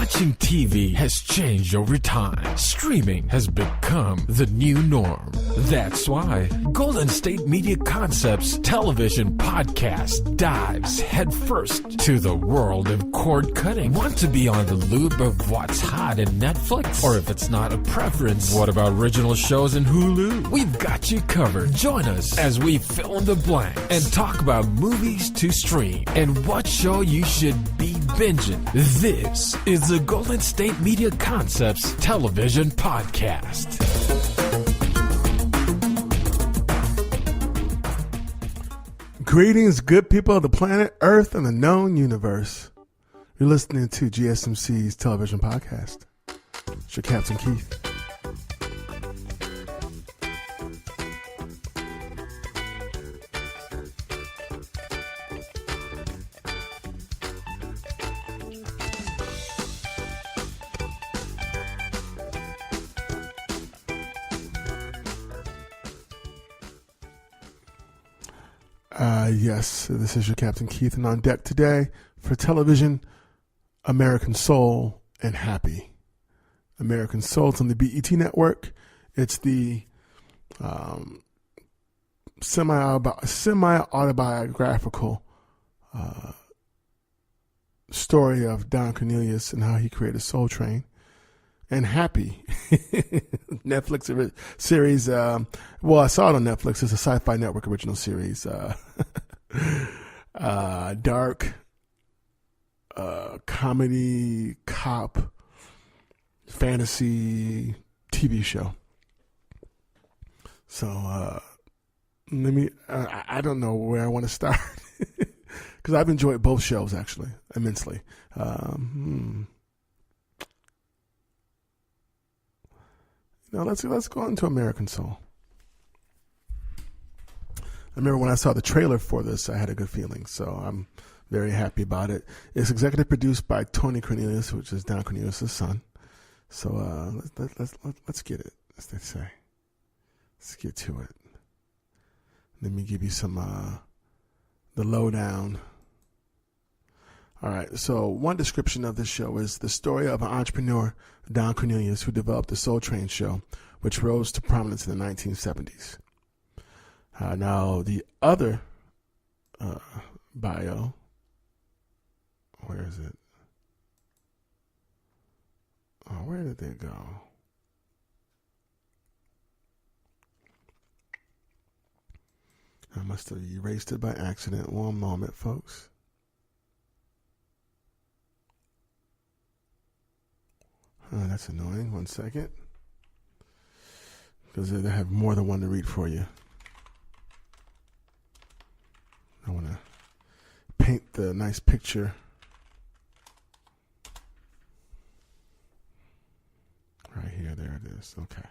Watching TV has changed over time. Streaming has become the new norm. That's why Golden State Media Concepts television podcast dives headfirst to the world of cord cutting. Want to be on the loop of what's hot in Netflix? Or if it's not a preference, what about original shows in Hulu? We've got you covered. Join us as we fill in the blanks and talk about movies to stream and what show you should be binging. This is the Golden State Media Concepts television podcast. Greetings, good people of the planet Earth and the known universe. You're listening to GSMC's television podcast. It's your Captain Keith. Yes, this is your Captain Keith, and on deck today for television, American Soul and Happy. American Soul's on the BET network. It's the semi-autobiographical story of Don Cornelius and how he created Soul Train. And Happy, Netflix series. Well, I saw it on Netflix. It's a SyFy Network original series. Dark comedy, cop, fantasy TV show. So I don't know where I want to start because I've enjoyed both shows actually immensely. Now let's go into American Soul. I remember when I saw the trailer for this, I had a good feeling, so I'm very happy about it. It's executive produced by Tony Cornelius, which is Don Cornelius' son. So let's get it, as they say. Let's get to it. Let me give you some the lowdown. All right, so one description of this show is the story of an entrepreneur, Don Cornelius, who developed the Soul Train show, which rose to prominence in the 1970s. Now, the other bio, where is it? Oh, where did they go? I must have erased it by accident. One moment, folks. Oh, that's annoying. 1 second. Because they have more than one to read for you. I want to paint the nice picture. Right here. There it is. Okay.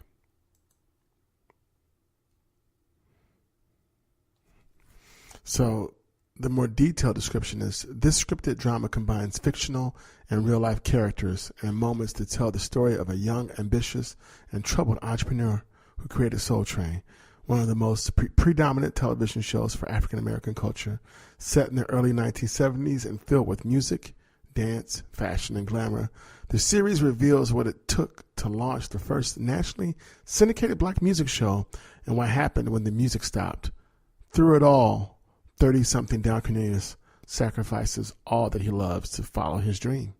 So the more detailed description is, this scripted drama combines fictional and real-life characters and moments to tell the story of a young, ambitious, and troubled entrepreneur who created Soul Train, one of the most predominant television shows for African-American culture, set in the early 1970s and filled with music, dance, fashion, and glamour. The series reveals what it took to launch the first nationally syndicated black music show and what happened when the music stopped. Through it all, 30-something Don Cornelius sacrifices all that he loves to follow his dream.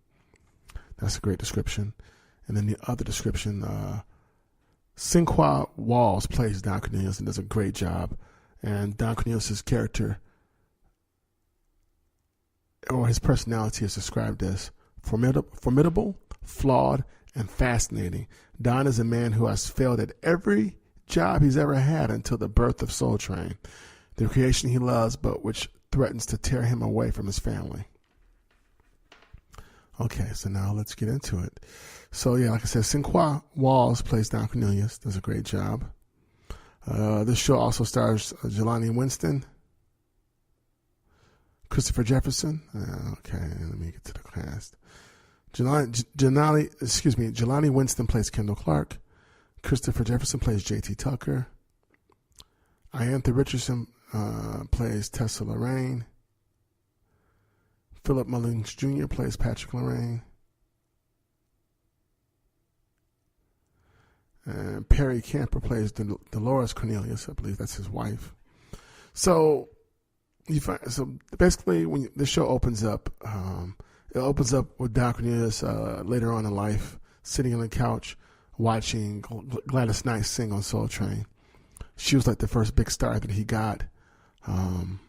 That's a great description. And then the other description, Sinqua Walls plays Don Cornelius and does a great job. And Don Cornelius' character, or his personality, is described as formidable, flawed, and fascinating. Don is a man who has failed at every job he's ever had until the birth of Soul Train, the creation he loves, but which threatens to tear him away from his family. Okay, so now let's get into it. So yeah, like I said, Sinqua Walls plays Don Cornelius, does a great job. This show also stars Jelani Winston, Christopher Jefferson. Okay, let me get to the cast. Jelani Winston plays Kendall Clark. Christopher Jefferson plays J.T. Tucker. Iantha Richardson plays Tessa Lorraine. Philip Mullins Jr. plays Patrick Lorraine. And Perry Camper plays Dolores Cornelius. I believe that's his wife. So basically, when the show opens up, it opens up with Don Cornelius later on in life, sitting on the couch watching Gladys Knight sing on Soul Train. She was like the first big star that he got. And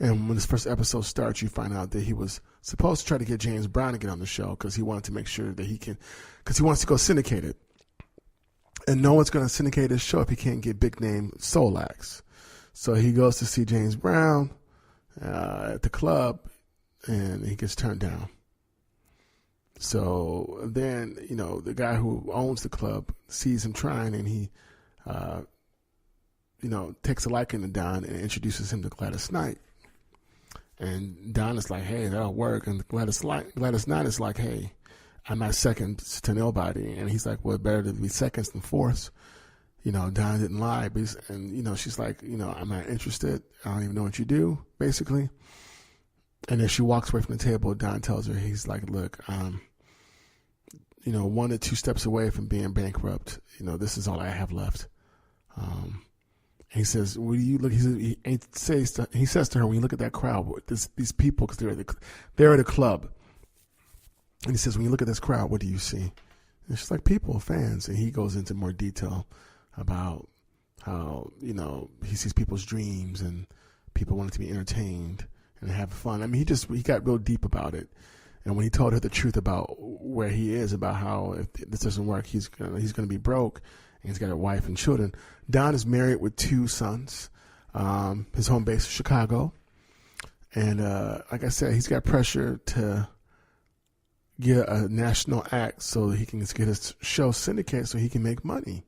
when this first episode starts, you find out that he was supposed to try to get James Brown to get on the show because he wanted to make sure that because he wants to go syndicated. And no one's going to syndicate his show if he can't get big name soul acts. So he goes to see James Brown at the club, and he gets turned down. So then, the guy who owns the club sees him trying, and he, takes a liking to Don and introduces him to Gladys Knight. And Don is like, hey, that'll work. And Gladys Knight is like, hey, I'm not second to nobody. And he's like, well, better to be seconds than fourths. Don didn't lie. And, she's like, I'm not interested. I don't even know what you do, basically. And as she walks away from the table, Don tells her, he's like, look, 1 to 2 steps away from being bankrupt. This is all I have left. He says, "What do you look?" He says to her, "When you look at that crowd, these people, because they're at a club." And he says, "When you look at this crowd, what do you see?" And she's like, "People, fans." And he goes into more detail about how he sees people's dreams and people wanting to be entertained and have fun. I mean, he got real deep about it. And when he told her the truth about where he is, about how if this doesn't work, he's gonna be broke. He's got a wife and children. Don is married with 2 sons. His home base is Chicago. And like I said, he's got pressure to get a national act so that he can get his show syndicated so he can make money.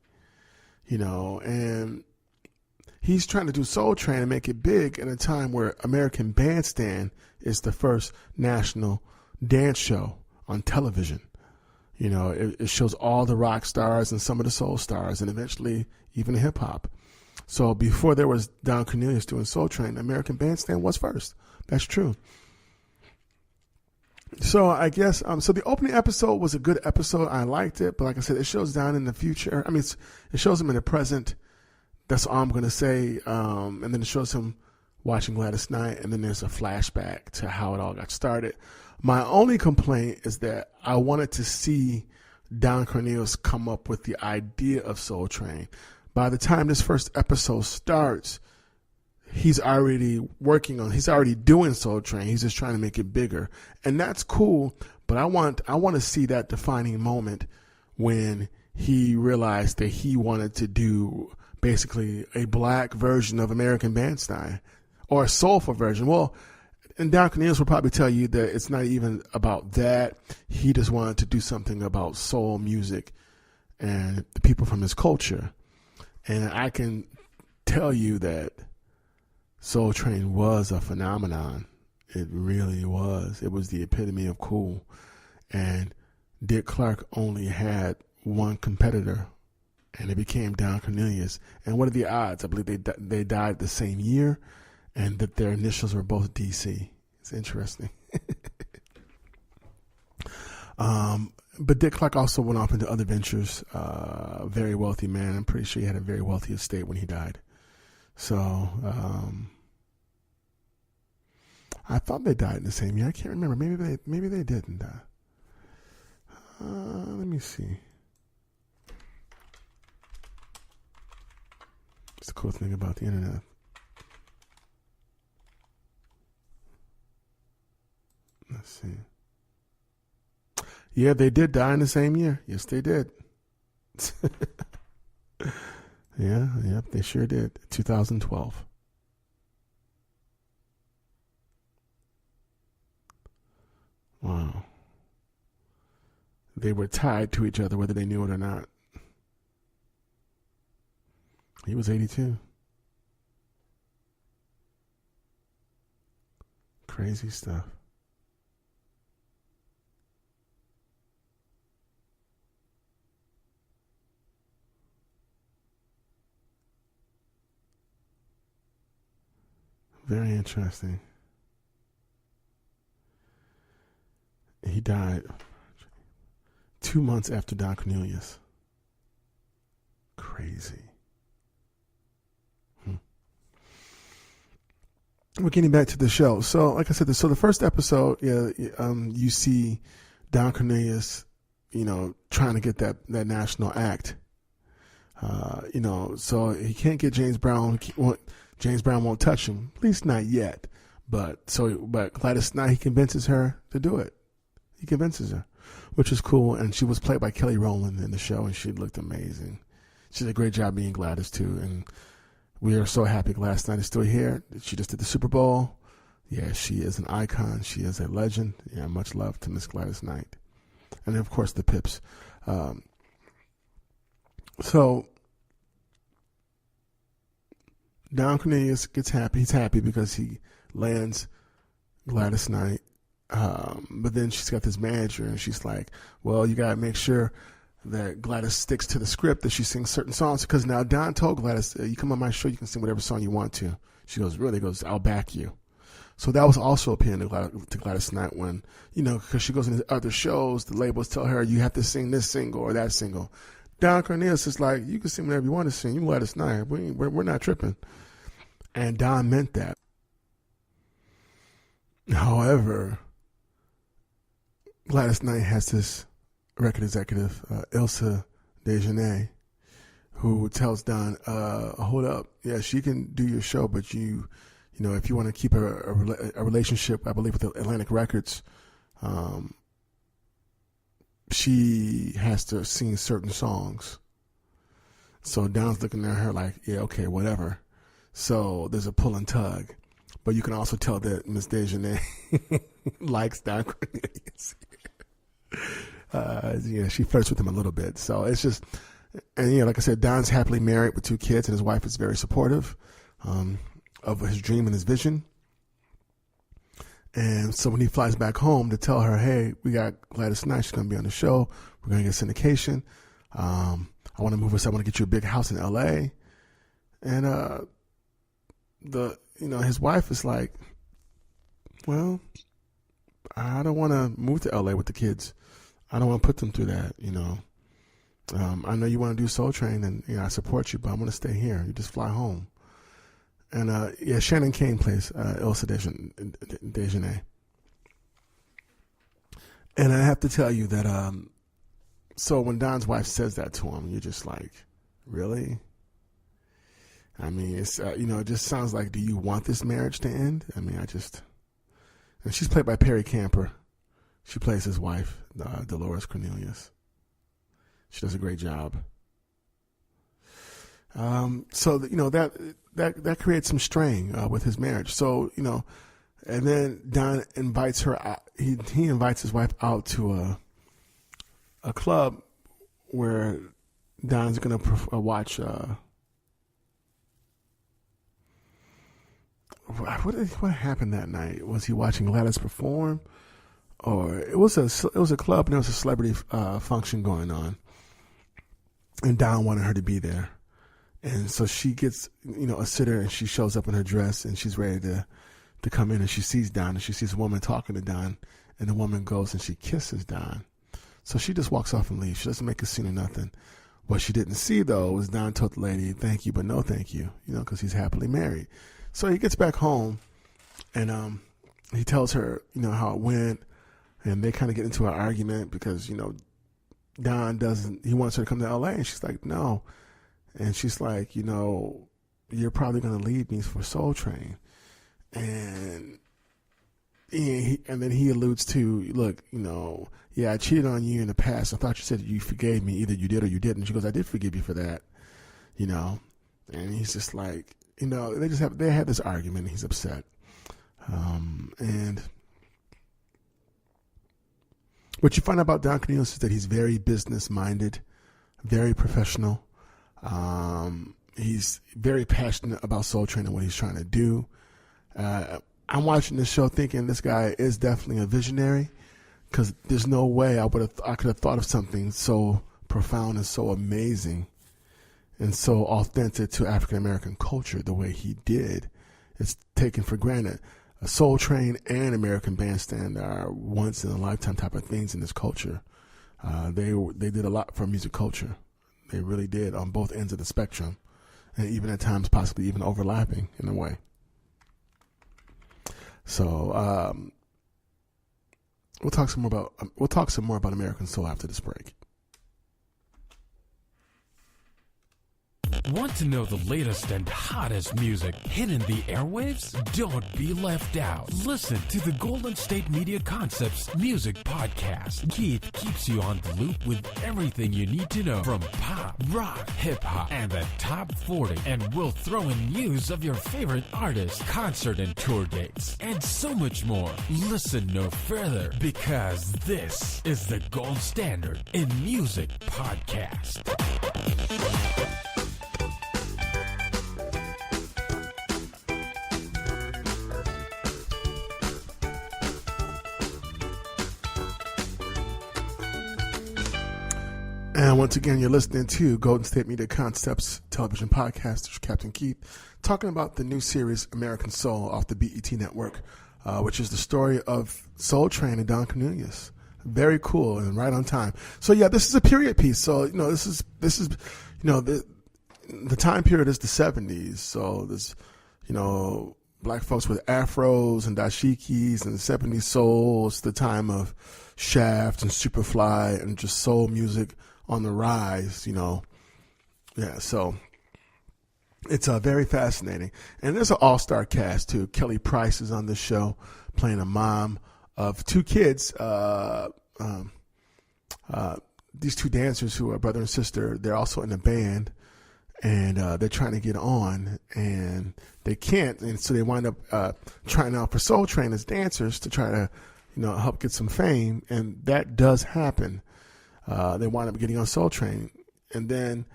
And he's trying to do Soul Train and make it big at a time where American Bandstand is the first national dance show on television. It shows all the rock stars and some of the soul stars and eventually even hip hop. So before there was Don Cornelius doing Soul Train, American Bandstand was first. That's true. So I guess, so the opening episode was a good episode. I liked it. But like I said, it shows Don in the future. I mean, it shows him in the present. That's all I'm going to say. And then it shows him watching Gladys Knight. And then there's a flashback to how it all got started. My only complaint is that I wanted to see Don Cornelius come up with the idea of Soul Train. By the time this first episode starts, he's already doing Soul Train. He's just trying to make it bigger. And that's cool, but I want to see that defining moment when he realized that he wanted to do basically a black version of American Bandstand or a soulful version. Well, and Don Cornelius will probably tell you that it's not even about that. He just wanted to do something about soul music and the people from his culture. And I can tell you that Soul Train was a phenomenon. It really was. It was the epitome of cool. And Dick Clark only had one competitor, and it became Don Cornelius. And what are the odds? I believe they died the same year, and that their initials were both DC. It's interesting. But Dick Clark also went off into other ventures. Very wealthy man. I'm pretty sure he had a very wealthy estate when he died. So I thought they died in the same year. I can't remember. Maybe they didn't die. Let me see. It's the cool thing about the internet. Let's see. Yeah, they did die in the same year. Yes, they did. Yeah, they sure did. 2012. Wow. They were tied to each other whether they knew it or not. He was 82. Crazy stuff. Very interesting. He died 2 months after Don Cornelius. crazy. We're getting back to the show. So, like I said, so the first episode, you see Don Cornelius, trying to get that national act. So he can't get James Brown. James Brown won't touch him, at least not yet. But Gladys Knight, he convinces her to do it. He convinces her, which is cool. And she was played by Kelly Rowland in the show, and she looked amazing. She did a great job being Gladys too. And we are so happy Gladys Knight is still here. She just did the Super Bowl. Yeah, she is an icon. She is a legend. Yeah, much love to Miss Gladys Knight. And then, of course, the Pips. So Don Cornelius gets happy. He's happy because he lands Gladys Knight. But then she's got this manager, and she's like, well, you got to make sure that Gladys sticks to the script, that she sings certain songs. Because now Don told Gladys, you come on my show, you can sing whatever song you want to. She goes, really? He goes, I'll back you. So that was also appealing to Gladys Knight when, because she goes into other shows, the labels tell her, you have to sing this single or that single. Don Cornelius is like, you can sing whatever you want to sing. You Gladys Knight. We're not tripping. And Don meant that. However, Gladys Knight has this record executive, Ilsa Dejanay, who tells Don, hold up. Yeah, she can do your show, but if you want to keep a relationship, I believe, with Atlantic Records, she has to sing certain songs. So Don's looking at her like, yeah, okay, whatever. So there's a pull and tug. But you can also tell that Miss Dejanay likes Don Cornelius. She flirts with him a little bit. So it's just, and like I said, Don's happily married with 2 kids, and his wife is very supportive of his dream and his vision. And so when he flies back home to tell her, hey, we got Gladys Knight, she's going to be on the show, we're going to get syndication. I want to move us. I want to get you a big house in L.A. And his wife is like, well, I don't want to move to L.A. with the kids. I don't want to put them through that, I know you want to do Soul Train, and I support you, but I'm going to stay here. You just fly home. And Shannon Kane plays Ilsa Dejanay. And I have to tell you that, so when Don's wife says that to him, you're just like, really? I mean, it's it just sounds like, do you want this marriage to end? I mean, and she's played by Perry Camper. She plays his wife, Dolores Cornelius. She does a great job. So that creates some strain with his marriage. So and then Don invites her out. He invites his wife out to a club where Don's gonna watch. What happened that night? Was he watching Gladys perform, or it was a club and there was a celebrity function going on, and Don wanted her to be there. And so she gets, a sitter, and she shows up in her dress, and she's ready to come in, and she sees Don, and she sees a woman talking to Don, and the woman goes and she kisses Don. So she just walks off and leaves. She doesn't make a scene or nothing. What she didn't see, though, was Don told the lady, thank you, but no thank you, because he's happily married. So he gets back home, and he tells her, how it went, and they kind of get into an argument because, Don he wants her to come to L.A., and she's like, no. And she's like, you're probably going to leave me for Soul Train. And then he alludes to, look, I cheated on you in the past. I thought you said you forgave me. Either you did or you didn't. She goes, I did forgive you for that, And he's just like, they had this argument, and he's upset. And what you find out about Don Cornelius is that he's very business-minded, very professional. He's very passionate about Soul Train and what he's trying to do. I'm watching this show thinking this guy is definitely a visionary, because there's no way I could have thought of something so profound and so amazing and so authentic to African American culture the way he did. It's taken for granted. A Soul Train and American Bandstand are once in a lifetime type of things in this culture. They did a lot for music culture. They really did, on both ends of the spectrum, and even at times possibly even overlapping in a way. So we'll talk some more about American Soul after this break. Want to know the latest and hottest music hitting the airwaves? Don't be left out. Listen to the Golden State Media Concepts Music Podcast. Keith keeps you on the loop with everything you need to know from pop, rock, hip-hop, and the top 40. And we'll throw in news of your favorite artists, concert and tour dates, and so much more. Listen no further, because this is the gold standard in music podcast. And once again, you're listening to Golden State Media Concepts television podcast. This is Captain Keith talking about the new series American Soul off the BET network, which is the story of Soul Train and Don Cornelius. Very cool and right on time. So yeah, this is a period piece. So this is the time period is the 70s. So there's black folks with afros and dashikis and 70s soul. It's the time of Shaft and Superfly and just soul music on the rise, Yeah, so it's very fascinating. And there's an all-star cast, too. Kelly Price is on this show, playing a mom of two kids. These two dancers who are brother and sister, they're also in a band, and they're trying to get on, and they can't. And so they wind up trying out for Soul Train as dancers to try to, help get some fame, and that does happen. They wind up getting on Soul Train. And then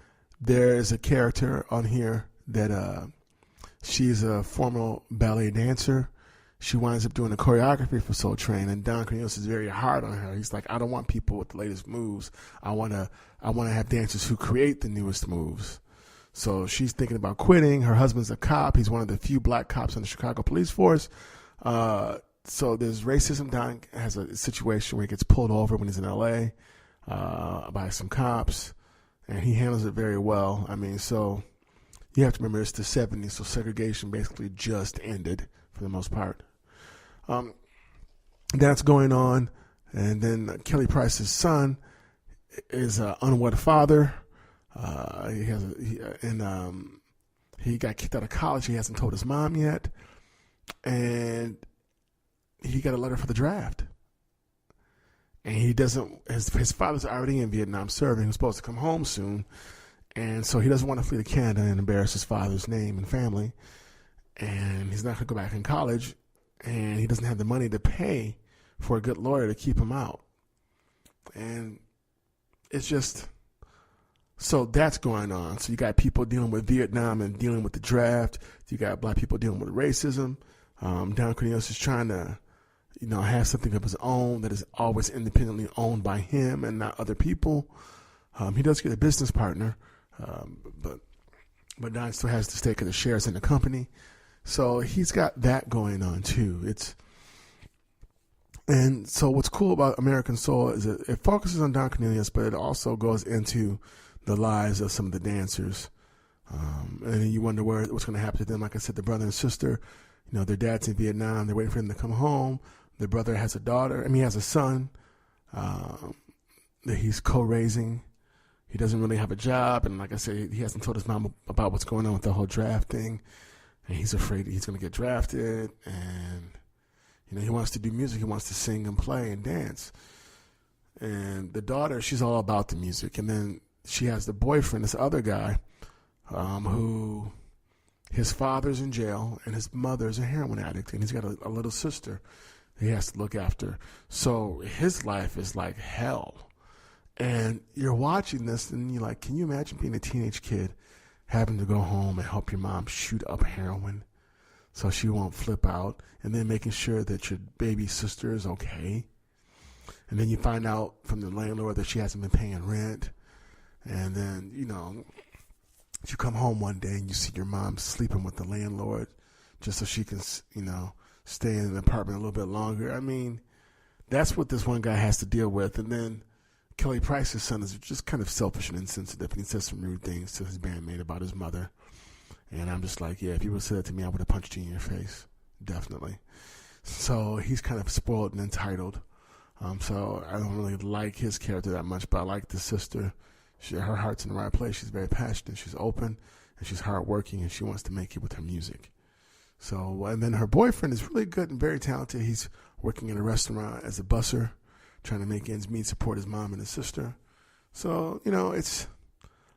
there's a character on here that she's a former ballet dancer. She winds up doing the choreography for Soul Train, and Don Cornelius is very hard on her. He's like, I don't want people with the latest moves. I want to have dancers who create the newest moves. So she's thinking about quitting. Her husband's a cop. He's one of the few black cops in the Chicago police force. So there's racism. Don has a situation where he gets pulled over when he's in L.A. By some cops, and he handles it very well. I mean, so you have to remember it's the 70s, so segregation basically just ended for the most part. That's going on, and then Kelly Price's son is an unwed father. He got kicked out of college. He hasn't told his mom yet, and he got a letter for the draft. And he doesn't, his father's already in Vietnam serving. He's supposed to come home soon. And so he doesn't want to flee to Canada and embarrass his father's name and family. And he's not going to go back in college. And he doesn't have the money to pay for a good lawyer to keep him out. And it's just, so that's going on. So you got people dealing with Vietnam and dealing with the draft. You got black people dealing with racism. Don Cornelius is trying to, have something of his own that is always independently owned by him and not other people. He does get a business partner, but Don still has the stake of the shares in the company. So he's got that going on too. And so what's cool about American Soul is that it focuses on Don Cornelius, but it also goes into the lives of some of the dancers. And then you wonder what's going to happen to them. Like I said, the brother and sister, their dad's in Vietnam. They're waiting for him to come home. The brother has a daughter. He has a son that he's co-raising. He doesn't really have a job. And like I said, he hasn't told his mom about what's going on with the whole draft thing. And he's afraid he's going to get drafted. And, he wants to do music. He wants to sing and play and dance. And the daughter, she's all about the music. And then she has the boyfriend, this other guy, who his father's in jail and his mother's a heroin addict. And he's got a little sister he has to look after. So his life is like hell. And you're watching this and you're like, can you imagine being a teenage kid having to go home and help your mom shoot up heroin so she won't flip out, and then making sure that your baby sister is okay? And then you find out from the landlord that she hasn't been paying rent. And then, you come home one day and you see your mom sleeping with the landlord just so she can, stay in the apartment a little bit longer. I mean, that's what this one guy has to deal with. And then Kelly Price's son is just kind of selfish and insensitive, and he says some rude things to his bandmate about his mother. And I'm just like, yeah, if you would have said that to me, I would have punched you in your face. Definitely. So he's kind of spoiled and entitled. So I don't really like his character that much, but I like the sister. Her heart's in the right place. She's very passionate. She's open, and she's hardworking, and she wants to make it with her music. So, and then her boyfriend is really good and very talented. He's working in a restaurant as a busser, trying to make ends meet, support his mom and his sister. So, it's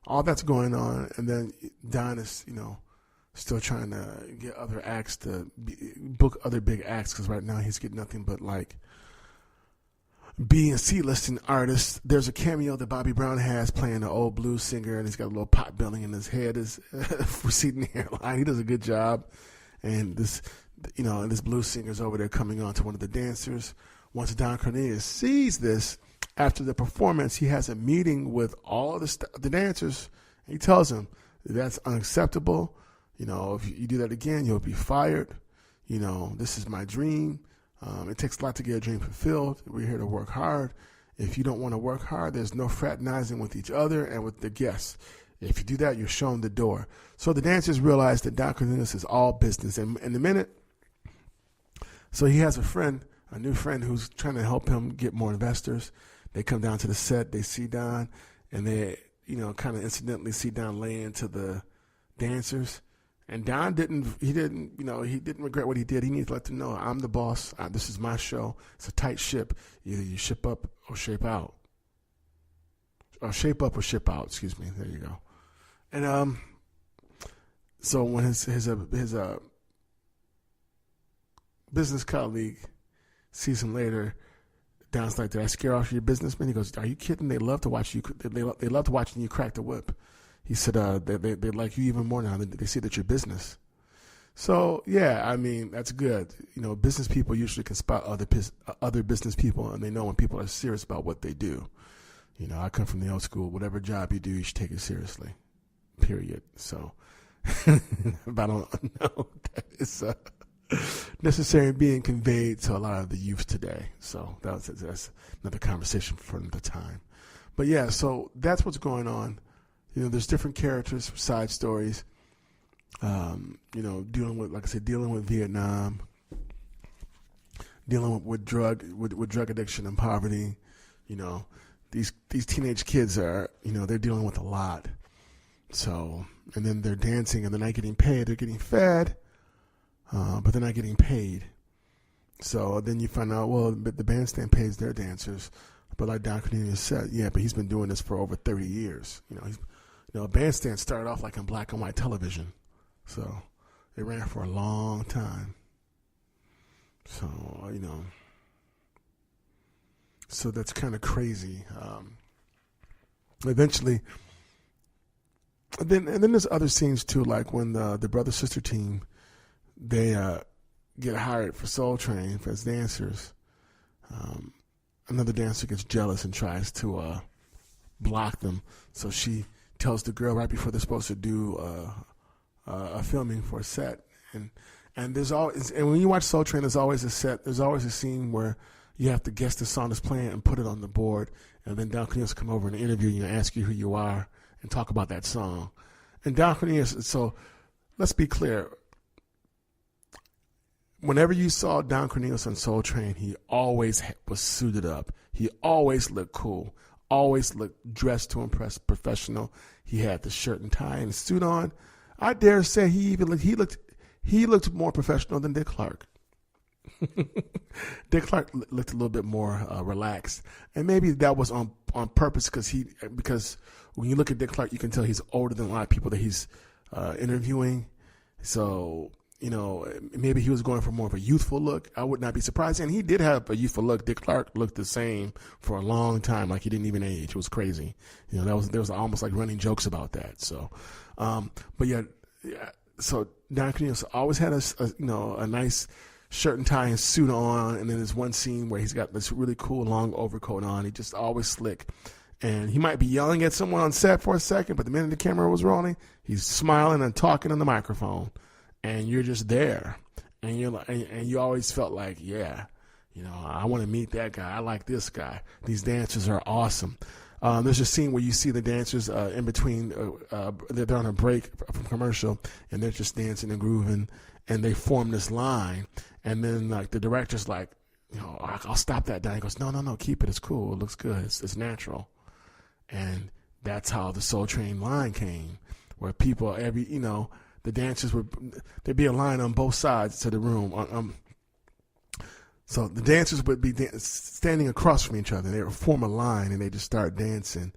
all that's going on. And then Don is, still trying to get other acts book other big acts, because right now he's getting nothing but like B and C listing artists. There's a cameo that Bobby Brown has playing an old blues singer, and he's got a little pot belly, and his head is receding hairline. He does a good job. And this blues singer's over there coming on to one of the dancers. Once Don Cornelius sees this, after the performance, he has a meeting with all the dancers. And he tells them that's unacceptable. If you do that again, you'll be fired. This is my dream. It takes a lot to get a dream fulfilled. We're here to work hard. If you don't want to work hard, there's no fraternizing with each other and with the guests. If you do that, you're shown the door. So the dancers realize that Don Cornelius is all business. And in a minute, so he has a new friend who's trying to help him get more investors. They come down to the set. They see Don, and they, kind of incidentally see Don lay into the dancers. And Don didn't regret what he did. He needs to let them know, I'm the boss. This is my show. It's a tight ship. Either you ship up or shape out. Or shape up or ship out. Excuse me. There you go. And so when his business colleague sees him later, Don's like, "Did I scare off your businessmen?" He goes, "Are you kidding? They love to watch you. They love to watching you crack the whip." He said, they like you even more now. They see that you're business. So, yeah, I mean, that's good. Business people usually can spot other business people, and they know when people are serious about what they do. I come from the old school. Whatever job you do, you should take it seriously, period. So, but I don't know that is necessary being conveyed to a lot of the youth today. So that's another conversation for another time. But, yeah, so that's what's going on. There's different characters, side stories, dealing with Vietnam, dealing with drug addiction and poverty. These teenage kids are, they're dealing with a lot. So, and then they're dancing and they're not getting paid. They're getting fed, but they're not getting paid. So then you find out, well, the bandstand pays their dancers. But like Don Cornelius said, yeah, but he's been doing this for over 30 years. A bandstand started off like in black and white television. So it ran for a long time. So, so that's kind of crazy. Eventually, and then there's other scenes too, like when the brother-sister team, they get hired for Soul Train as dancers. Another dancer gets jealous and tries to block them. So she tells the girl right before they're supposed to do a filming for a set, and there's always, and when you watch Soul Train, there's always a scene where you have to guess the song is playing and put it on the board, and then Don Cornelius come over and interview you and ask you who you are and talk about that song. And Don Cornelius, so let's be clear. Whenever you saw Don Cornelius on Soul Train, he always was suited up. He always looked cool. Always looked dressed to impress, professional. He had the shirt and tie and suit on. I dare say he looked more professional than Dick Clark. Dick Clark looked a little bit more relaxed, and maybe that was on purpose because when you look at Dick Clark, you can tell he's older than a lot of people that he's interviewing. So maybe he was going for more of a youthful look. I would not be surprised. And he did have a youthful look. Dick Clark looked the same for a long time, like he didn't even age. It was crazy. There was almost like running jokes about that. So, but yeah. So Don Cornelius always had a nice shirt and tie and suit on. And then there's one scene where he's got this really cool long overcoat on. He just always slick. And he might be yelling at someone on set for a second, but the minute the camera was rolling, he's smiling and talking on the microphone. And you're just there, and you're like, and you always felt like, yeah, I want to meet that guy. I like this guy. These dancers are awesome. There's a scene where you see the dancers in between. They're on a break from commercial, and they're just dancing and grooving, and they form this line. And then like the director's like, I'll stop that down. He goes, no, keep it. It's cool. It looks good. It's natural. And that's how the Soul Train line came, where people, the dancers there'd be a line on both sides to the room. So the dancers would be standing across from each other. They would form a line and they just start dancing,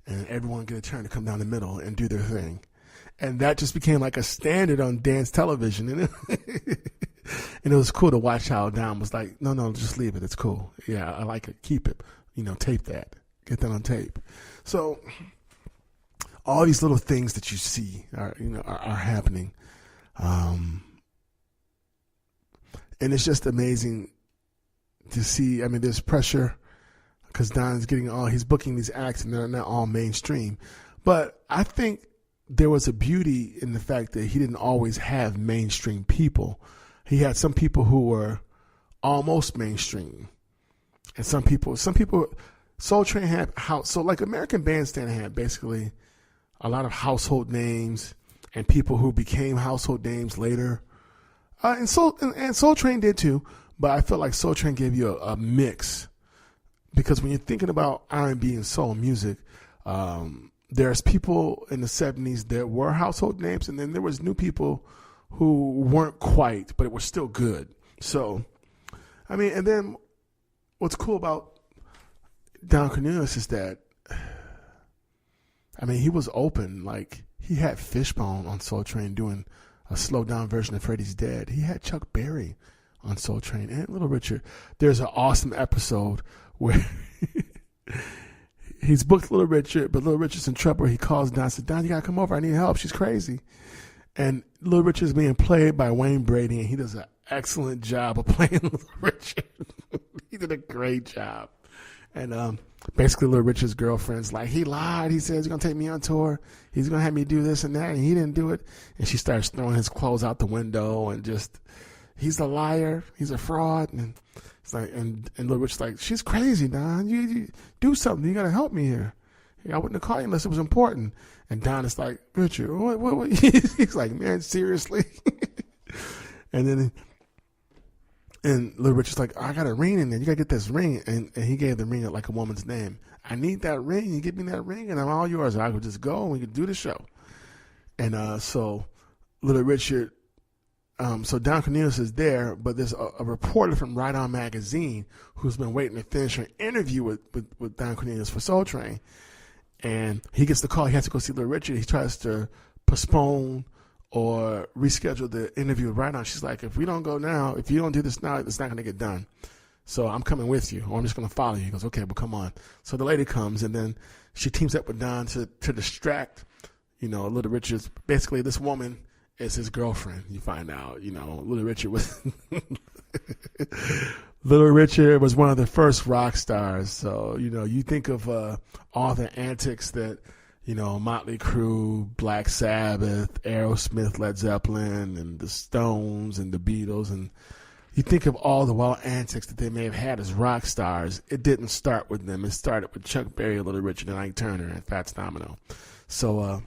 and everyone would get a turn to come down the middle and do their thing. And that just became like a standard on dance television. And it was cool to watch how Don was like, no, just leave it. It's cool. Yeah, I like it. Keep it. Tape that. Get that on tape. So all these little things that you see are happening. And it's just amazing to see. I mean, there's pressure because Don's he's booking these acts and they're not all mainstream. But I think there was a beauty in the fact that he didn't always have mainstream people. He had some people who were almost mainstream. And some people, Soul Train had so like American Bandstand had basically a lot of household names and people who became household names later. And Soul Train did too, but I felt like Soul Train gave you a mix, because when you're thinking about R&B and soul music, there's people in the 70s that were household names, and then there was new people who weren't quite, but it was still good. So, I mean, and then what's cool about Don Cornelius is that, I mean, he was open. Like, he had Fishbone on Soul Train doing a slowed down version of Freddie's Dead. He had Chuck Berry on Soul Train and Little Richard. There's an awesome episode where he's booked Little Richard, but Little Richard's in trouble. He calls Don and says, Don, you got to come over. I need help. She's crazy. And Little Richard's being played by Wayne Brady, and he does an excellent job of playing Little Richard. He did a great job. And basically Little Richard's girlfriend's like, he lied. He says he's going to take me on tour. He's going to have me do this and that, and he didn't do it. And she starts throwing his clothes out the window and just, he's a liar. He's a fraud. And it's like, and Little Richard's like, she's crazy, Don. You do something. You got to help me here. I wouldn't have called you unless it was important. And Don is like, Richard, what? He's like, man, seriously? And Little Richard's like, I got a ring in there. You got to get this ring. And he gave the ring like a woman's name. I need that ring. You give me that ring and I'm all yours. I could just go and we could do the show. And so Little Richard, so Don Cornelius is there, but there's a reporter from Right On Magazine who's been waiting to finish her interview with Don Cornelius for Soul Train. And he gets the call. He has to go see Little Richard. He tries to postpone or reschedule the interview right now. She's like, if we don't go now, if you don't do this now, it's not going to get done. So I'm coming with you, or I'm just going to follow you. He goes, okay, well, come on. So the lady comes, and then she teams up with Don to distract, Little Richard's. Basically, this woman is his girlfriend. You find out, Little Richard was Little Richard was one of the first rock stars. So, you think of all the antics that, Motley Crue, Black Sabbath, Aerosmith, Led Zeppelin, and the Stones and the Beatles. And you think of all the wild antics that they may have had as rock stars. It didn't start with them. It started with Chuck Berry, Little Richard, and Ike Turner, and Fats Domino. So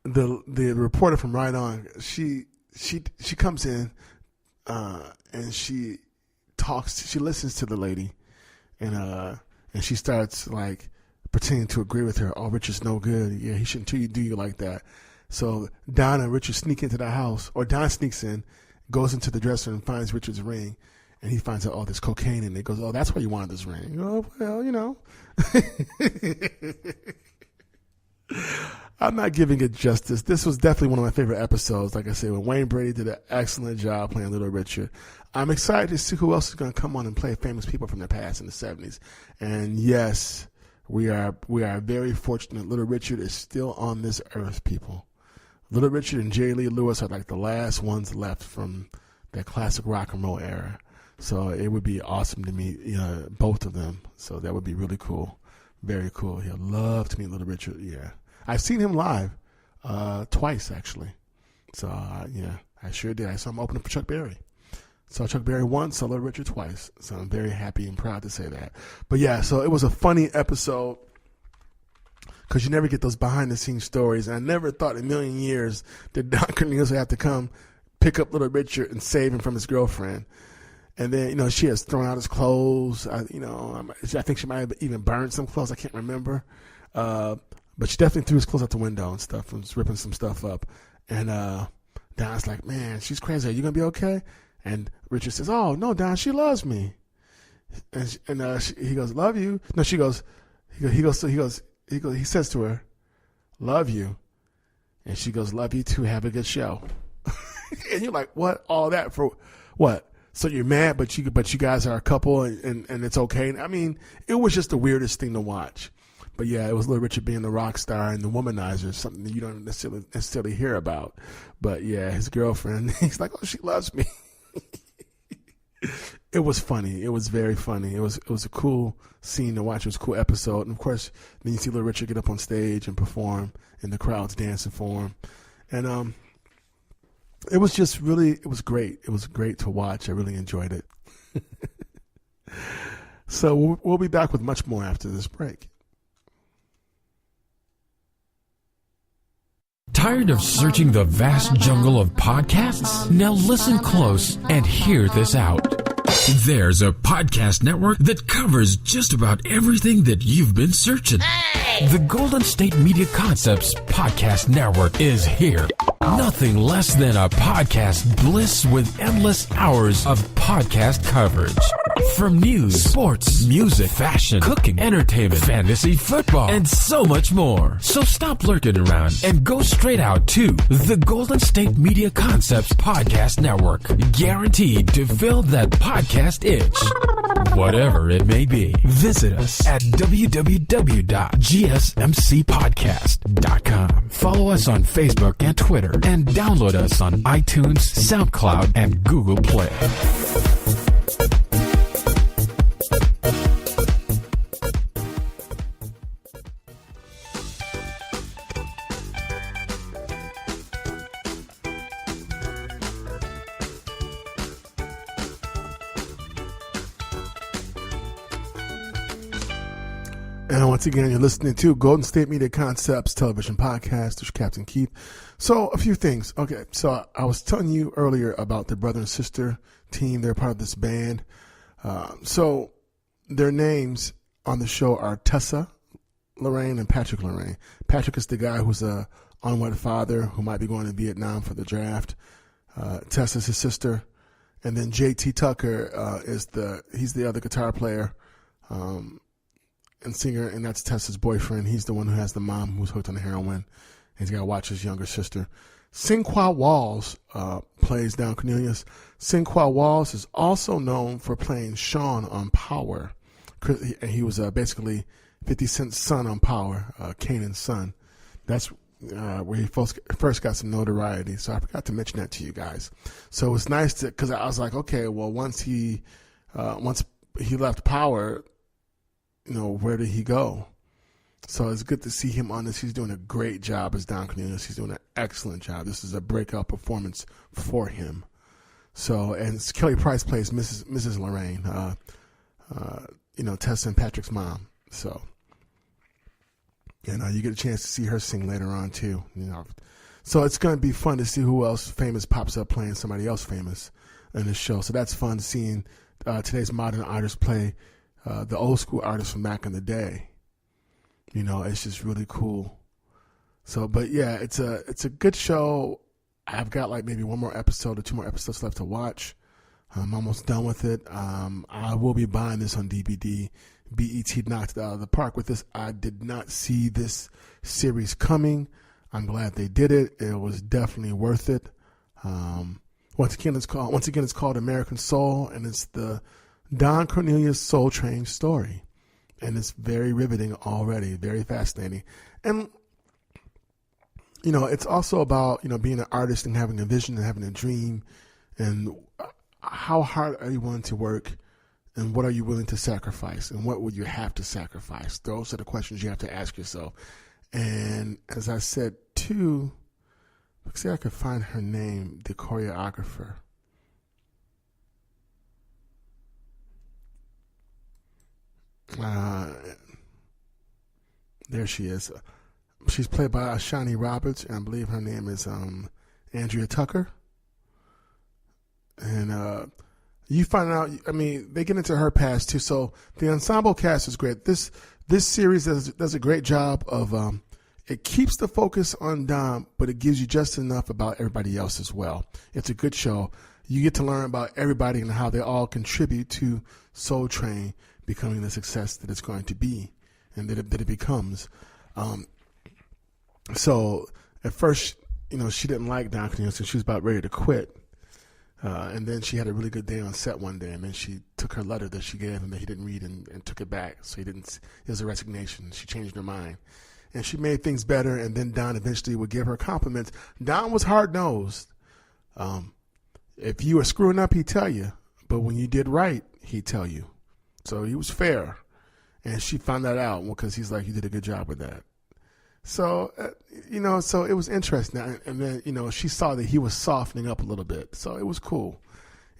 the reporter from Right On, she comes in and she talks. She listens to the lady, and she starts like pretending to agree with her. Oh, Richard's no good. Yeah, he shouldn't do you like that. So Don and Richard sneak into the house, or Don sneaks in, goes into the dresser and finds Richard's ring, and he finds out, oh, there's cocaine in it. He goes, oh, that's why you wanted this ring. Oh, well, I'm not giving it justice. This was definitely one of my favorite episodes. Like I said, when Wayne Brady did an excellent job playing Little Richard. I'm excited to see who else is going to come on and play famous people from the past in the 70s. And yes, we are very fortunate. Little Richard is still on this earth, people. Little Richard and Jerry Lee Lewis are like the last ones left from that classic rock and roll era. So it would be awesome to meet both of them. So that would be really cool. Very cool. He'll love to meet Little Richard. Yeah. I've seen him live twice, actually. So, yeah, I sure did. I saw him opening for Chuck Berry. Saw Chuck Berry once, saw Little Richard twice. So I'm very happy and proud to say that. But yeah, so it was a funny episode because you never get those behind-the-scenes stories. And I never thought in a million years that Don Cornelius would have to come pick up Little Richard and save him from his girlfriend. And then, she has thrown out his clothes. I think she might have even burned some clothes. I can't remember. But she definitely threw his clothes out the window and stuff and was ripping some stuff up. And Don's like, man, she's crazy. Are you going to be okay? And Richard says, oh, no, Don, she loves me. And he goes, love you? No, she goes, he says to her, love you. And she goes, love you too. Have a good show. And you're like, what? All that for what? So you're mad, but you guys are a couple and it's okay. I mean, it was just the weirdest thing to watch. But yeah, it was Little Richard being the rock star and the womanizer, something that you don't necessarily hear about. But yeah, his girlfriend, he's like, oh, she loves me. It was funny. It was very funny. It was a cool scene to watch. It was a cool episode. And of course, then you see Little Richard get up on stage and perform, and the crowd's dancing for him. And it was great. It was great to watch. I really enjoyed it. So we'll be back with much more after this break. Tired of searching the vast jungle of podcasts? Now listen close and hear this out. There's a podcast network that covers just about everything that you've been searching. Hey! The Golden State Media Concepts Podcast Network is here. Nothing less than a podcast bliss with endless hours of podcast coverage. From news, sports, music, fashion, cooking, entertainment, fantasy, football, and so much more. So stop lurking around and go straight out to the Golden State Media Concepts Podcast Network. Guaranteed to fill that podcast itch. Whatever it may be. Visit us at www.gsmcpodcast.com. Follow us on Facebook and Twitter, and download us on iTunes, SoundCloud, and Google Play. And once again, you're listening to Golden State Media Concepts Television Podcast. This is Captain Keith. So a few things. Okay, so I was telling you earlier about the brother and sister team. They're part of this band. So their names on the show are Tessa Lorraine and Patrick Lorraine. Patrick is the guy who's a unwed father who might be going to Vietnam for the draft. Tessa's his sister. And then JT Tucker he's the other guitar player. And singer, and that's Tessa's boyfriend. He's the one who has the mom who's hooked on heroin. And he's got to watch his younger sister. Sinqua Walls plays Don Cornelius. Sinqua Walls is also known for playing Sean on Power. And he was basically 50 Cent's son on Power, Kanan's son. That's where he first got some notoriety. So I forgot to mention that to you guys. So it was nice because I was like, okay, well, once he left Power, where did he go? So it's good to see him on this. He's doing a great job as Don Cornelius. He's doing an excellent job. This is a breakout performance for him. So, and Kelly Price plays Mrs. Lorraine, Tessa and Patrick's mom. So, you get a chance to see her sing later on too. So it's going to be fun to see who else famous pops up playing somebody else famous in the show. So that's fun seeing today's modern artists play the old school artists from back in the day. It's just really cool. So, but yeah, it's a good show. I've got like maybe one more episode or two more episodes left to watch. I'm almost done with it. I will be buying this on DVD. BET knocked it out of the park with this. I did not see this series coming. I'm glad they did it. It was definitely worth it. Once again, it's called American Soul, and it's the Don Cornelius Soul Train story. And it's very riveting already, very fascinating. And, it's also about, being an artist and having a vision and having a dream. And how hard are you willing to work? And what are you willing to sacrifice? And what would you have to sacrifice? Those are the questions you have to ask yourself. And as I said, too, let's see if I could find her name, the choreographer. There she is. She's played by Shani Roberts, and I believe her name is Andrea Tucker. And you find out, I mean, they get into her past too. So the ensemble cast is great. This series does a great job of it keeps the focus on Dom, but it gives you just enough about everybody else as well. It's a good show. You get to learn about everybody and how they all contribute to Soul Train becoming the success that it's going to be and that it becomes. So at first, she didn't like Don Cornelius, so she was about ready to quit. And then she had a really good day on set one day, and then she took her letter that she gave him that he didn't read and took it back. So it was a resignation. She changed her mind. And she made things better, and then Don eventually would give her compliments. Don was hard-nosed. If you were screwing up, he'd tell you. But when you did right, he'd tell you. So he was fair. And she found that out because he's like, you did a good job with that. So, so it was interesting. And then, she saw that he was softening up a little bit. So it was cool.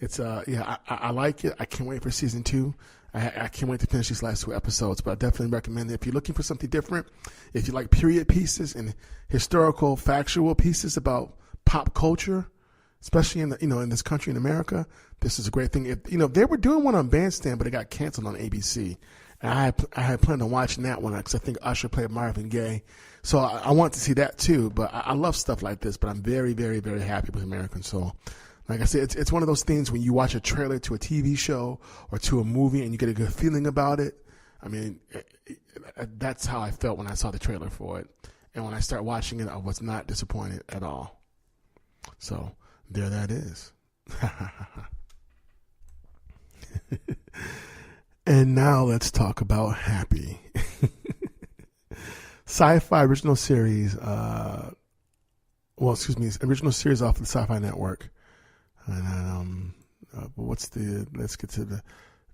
It's, I like it. I can't wait for season 2. I can't wait to finish these last 2 episodes, but I definitely recommend it. If you're looking for something different, if you like period pieces and historical, factual pieces about pop culture, especially in in this country in America, this is a great thing. They were doing one on Bandstand, but it got canceled on ABC. And I had planned on watching that one because I think Usher played Marvin Gaye. So I want to see that too. But I love stuff like this. But I'm very, very, very happy with American Soul. Like I said, it's one of those things when you watch a trailer to a TV show or to a movie and you get a good feeling about it. I mean, that's how I felt when I saw the trailer for it. And when I start watching it, I was not disappointed at all. So there that is. And now let's talk about Happy. SyFy original series. Original series off the SyFy network. And let's get to the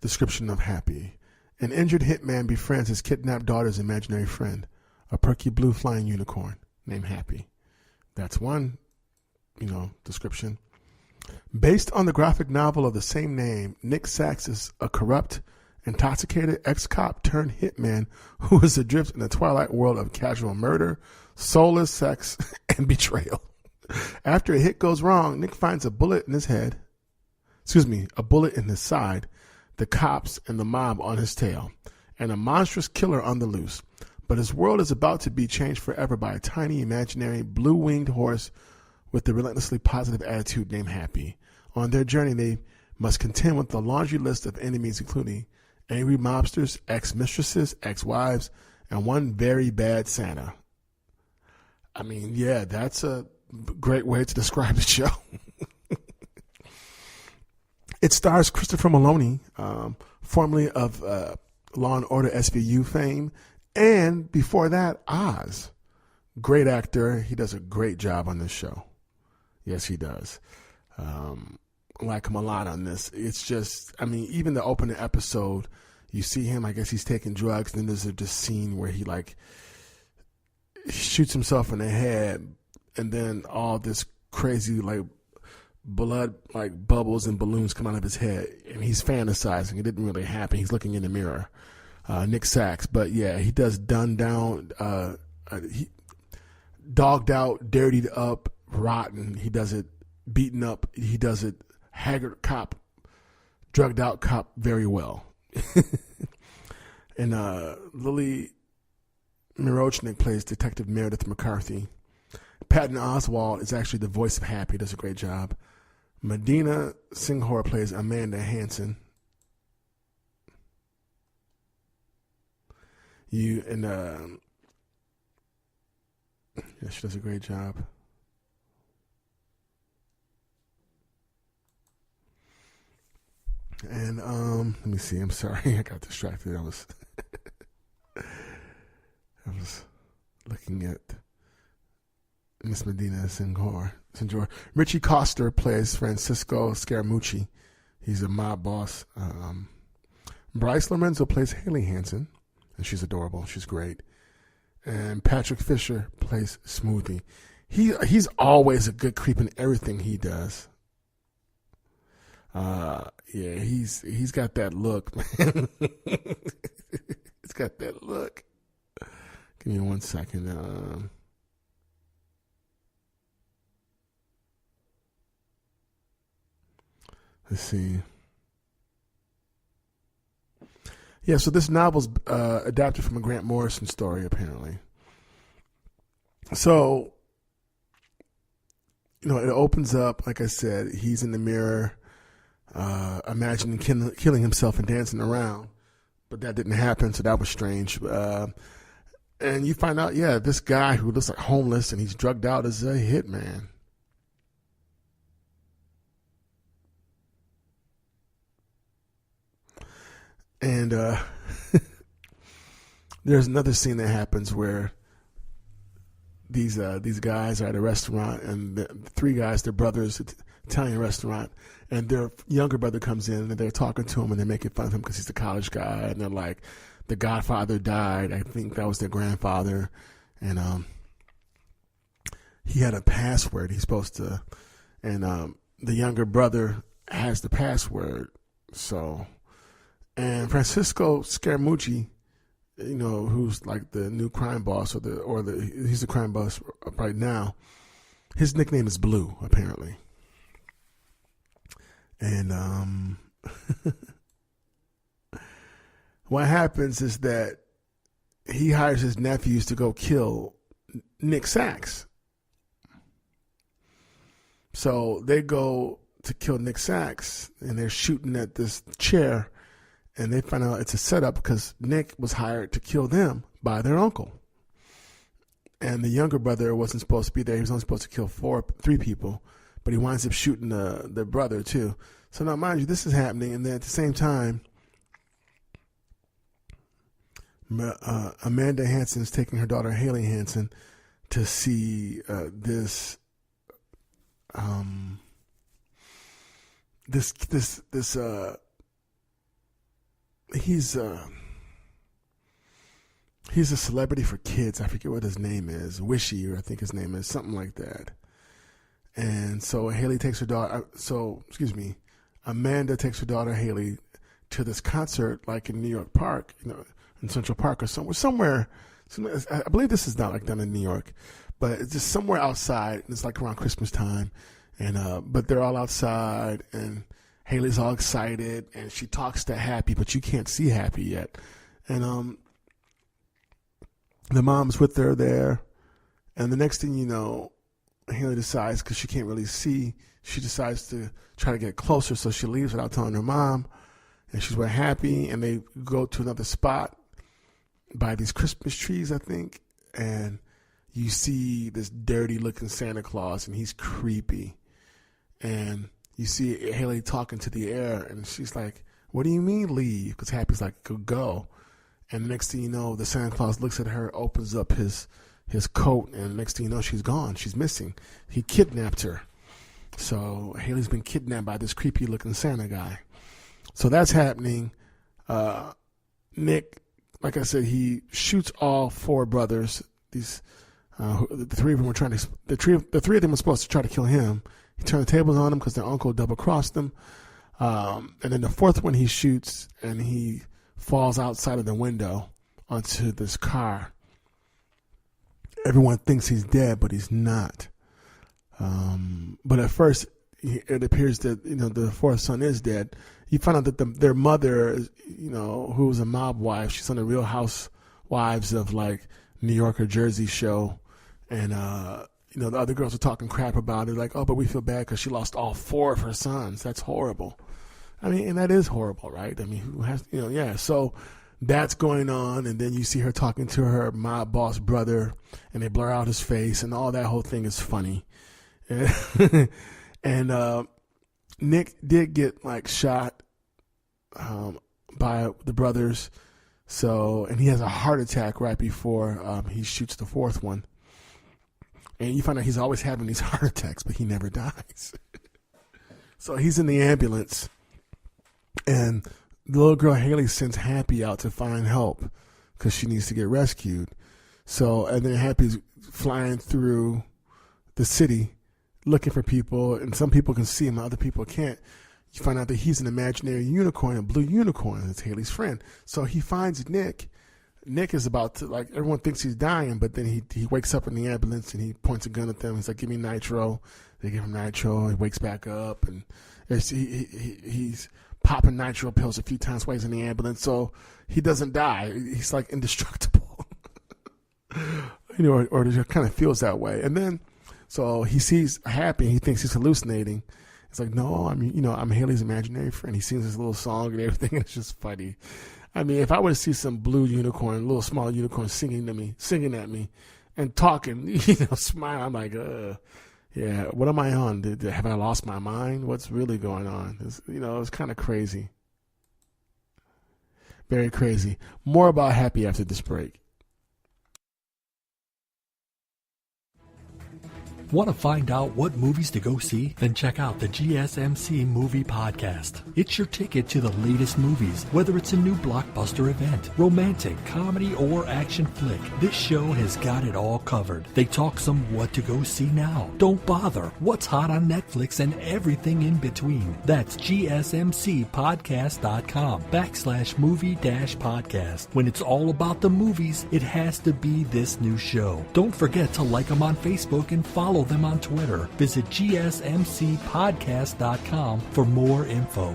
description of Happy. An injured hitman befriends his kidnapped daughter's imaginary friend, a perky blue flying unicorn named Happy. That's one, description. Based on the graphic novel of the same name, Nick Sachs is a corrupt, intoxicated ex-cop turned hitman who is adrift in the twilight world of casual murder, soulless sex, and betrayal. After a hit goes wrong, Nick finds a bullet in his side, the cops and the mob on his tail, and a monstrous killer on the loose. But his world is about to be changed forever by a tiny imaginary blue-winged horse with the relentlessly positive attitude named Happy. On their journey, they must contend with a laundry list of enemies, including angry mobsters, ex-mistresses, ex-wives, and one very bad Santa. I mean, yeah, that's a great way to describe the show. It stars Christopher Maloney, formerly of Law & Order SVU fame, and before that, Oz. Great actor. He does a great job on this show. Yes, he does. Like him a lot on this. It's just, even the opening episode, you see him, I guess he's taking drugs, and then there's this scene where he shoots himself in the head, and then all this crazy blood bubbles and balloons come out of his head, and he's fantasizing. It didn't really happen. He's looking in the mirror. Nick Sachs, but yeah, he does dumbed down, he dogged out, dirtied up, rotten. He does it beaten up. He does it haggard cop, drugged out cop very well. And Lily Mirochnik plays Detective Meredith McCarthy. Patton Oswalt is actually the voice of Happy. Does a great job. Medina Singhor plays Amanda Hansen. She does a great job. And let me see. I'm sorry, I got distracted. I was looking at Miss Medina Singhor. Richie Coster plays Francisco Scaramucci. He's a mob boss. Bryce Lorenzo plays Haley Hansen, and she's adorable. She's great. And Patrick Fisher plays Smoothie. He's always a good creep in everything he does. Yeah, he's got that look, man. He's got that look. Give me 1 second. Let's see. Yeah, so this novel's adapted from a Grant Morrison story, apparently. So, it opens up, like I said, he's in the mirror, imagining killing himself and dancing around. But that didn't happen, so that was strange. And you find out, this guy who looks like homeless and he's drugged out is a hitman. And there's another scene that happens where these guys are at a restaurant, and the three guys, they're brothers, Italian restaurant, and their younger brother comes in and they're talking to him and they're making fun of him because he's the college guy, and they're like, the godfather died. I think that was their grandfather, and he had a password he's supposed to, and the younger brother has the password. So, and Francisco Scaramucci, who's like the new crime boss, he's the crime boss right now. His nickname is Blue, apparently. And what happens is that he hires his nephews to go kill Nick Sachs. So they go to kill Nick Sachs, and they're shooting at this chair, and they find out it's a setup because Nick was hired to kill them by their uncle. And the younger brother wasn't supposed to be there. He was only supposed to kill 3 people, but he winds up shooting the brother too. So now, mind you, this is happening, and then at the same time, Amanda Hansen is taking her daughter Haley Hansen to see this he's a celebrity for kids. I forget what his name is. Wishy, or I think his name is something like that. And so Haley takes her daughter. Amanda takes her daughter Haley to this concert, like in New York Park, in Central Park or somewhere. I believe this is not like done in New York, but it's just somewhere outside. It's like around Christmas time, and but they're all outside, and Haley's all excited, and she talks to Happy, but you can't see Happy yet, and the mom's with her there, and the next thing you know, Haley decides, because she can't really see, she decides to try to get closer, so she leaves without telling her mom, and she's with Happy, and they go to another spot by these Christmas trees, I think, and you see this dirty-looking Santa Claus, and he's creepy, and you see Haley talking to the air, and she's like, "What do you mean leave?" Because Happy's like, "Go." And the next thing you know, the Santa Claus looks at her, opens up his coat, and the next thing you know, she's gone. She's missing. He kidnapped her. So Haley's been kidnapped by this creepy-looking Santa guy. So that's happening. Nick, like I said, he shoots all 4 brothers. These the 3 of them were trying to. The 3 of them were supposed to try to kill him. He turned the tables on them because their uncle double-crossed them. And then the 4th one he shoots, and he falls outside of the window onto this car. Everyone thinks he's dead, but he's not. But at first, it appears that the 4th son is dead. You find out that their mother, who was a mob wife, she's on the Real Housewives of like New York or Jersey show, and the other girls are talking crap about it, like, "Oh, but we feel bad because she lost all 4 of her sons. That's horrible." I mean, and that is horrible, right? I mean, who has, yeah. So that's going on, and then you see her talking to her mob boss brother, and they blur out his face, and all that whole thing is funny. And Nick did get like shot by the brothers, and he has a heart attack right before he shoots the 4th one. And you find out he's always having these heart attacks, but he never dies. So he's in the ambulance, and the little girl Haley sends Happy out to find help because she needs to get rescued. So, and then Happy's flying through the city looking for people, and some people can see him, other people can't. you find out that he's an imaginary unicorn, a blue unicorn. It's Haley's friend. So he finds Nick. Nick is about to, like, everyone thinks he's dying, but then he wakes up in the ambulance and he points a gun at them. He's like, give me nitro. They give him nitro. He wakes back up and he's popping nitro pills a few times while he's in the ambulance. So he doesn't die. He's like indestructible. Or it kind of feels that way. And then, so he sees Happy and he thinks he's hallucinating. It's like, no, I'm Haley's imaginary friend. He sings this little song and everything. And it's just funny. I mean, if I were to see some blue unicorn, little small unicorn singing at me and talking, smiling, I'm like, yeah, what am I on? Have I lost my mind? What's really going on? It's kind of crazy. Very crazy. More about Happy after this break. Want to find out what movies to go see? Then check out the GSMC Movie Podcast. It's your ticket to the latest movies, whether it's a new blockbuster event, romantic, comedy, or action flick. This show has got it all covered. They talk some what to go see now, don't bother, what's hot on Netflix, and everything in between. That's gsmcpodcast.com/movie-podcast. When it's all about the movies, it has to be this new show. Don't forget to like them on Facebook and follow them on Twitter. Visit gsmcpodcast.com for more info.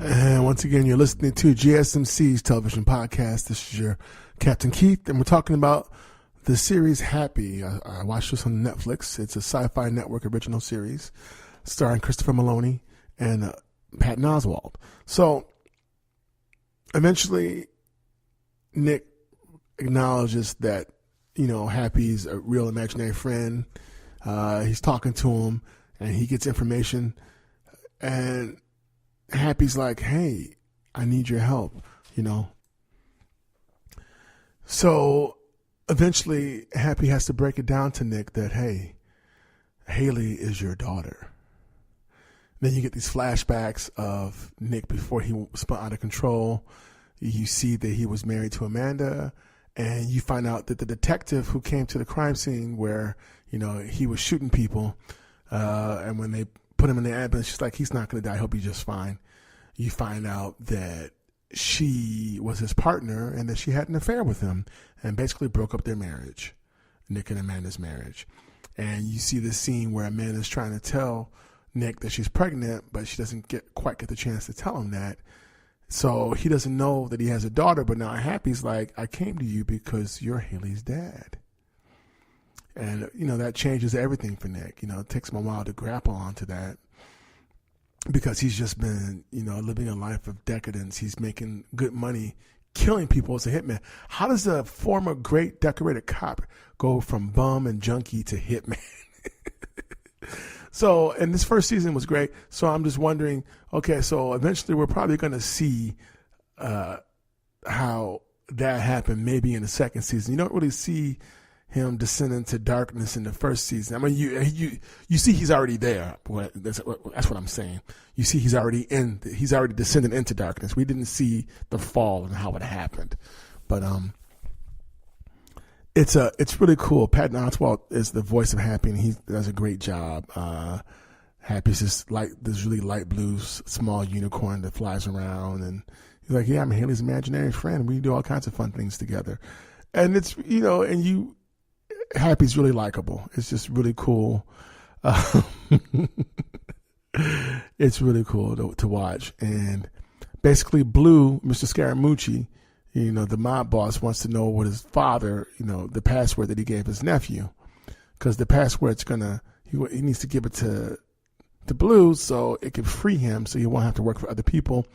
And once again, you're listening to GSMC's television podcast. This is your Captain Keith, and we're talking about the series Happy. I watched this on Netflix. It's a SyFy Network original series starring Christopher Maloney and Patton Oswalt. So eventually, Nick acknowledges that, Happy's a real imaginary friend. He's talking to him, and he gets information, and Happy's like, hey, I need your help, So eventually Happy has to break it down to Nick that, hey, Haley is your daughter. Then you get these flashbacks of Nick before he spun out of control. You see that he was married to Amanda, and you find out that the detective who came to the crime scene where, he was shooting people, and when they put him in the ambulance, she's like, he's not going to die. He'll be just fine. You find out that she was his partner and that she had an affair with him and basically broke up their marriage, Nick and Amanda's marriage. And you see this scene where Amanda's trying to tell Nick that she's pregnant, but she doesn't quite get the chance to tell him that. So he doesn't know that he has a daughter, but now Happy's like, I came to you because you're Haley's dad. And, that changes everything for Nick. It takes him a while to grapple onto that because he's just been, living a life of decadence. He's making good money, killing people as a hitman. How does a former great decorated cop go from bum and junkie to hitman? So, and this first season was great. So I'm just wondering, okay, so eventually we're probably going to see how that happened maybe in the second season. You don't really see him descend into darkness in the first season. I mean, you see he's already there. That's what I'm saying. You see he's already descending into darkness. We didn't see the fall and how it happened, but it's really cool. Patton Oswalt is the voice of Happy, and he does a great job. Happy's this really light blue small unicorn that flies around, and he's like, yeah, I'm Haley's imaginary friend. We do all kinds of fun things together, and it's Happy's really likable. It's just really cool. It's really cool to watch. And basically Blue, Mr. Scaramucci, the mob boss, wants to know what his father, the password that he gave his nephew, because the password's he needs to give it to Blue so it can free him so he won't have to work for other people.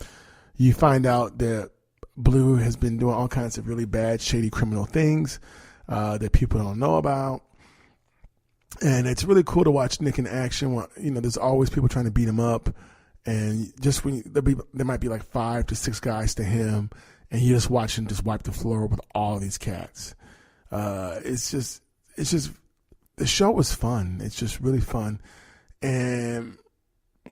You find out that Blue has been doing all kinds of really bad, shady criminal things that people don't know about. And it's really cool to watch Nick in action. There's always people trying to beat him up. And just there might be like 5 to 6 guys to him. And you just watch him just wipe the floor with all these cats. It's just the show was fun. It's just really fun. And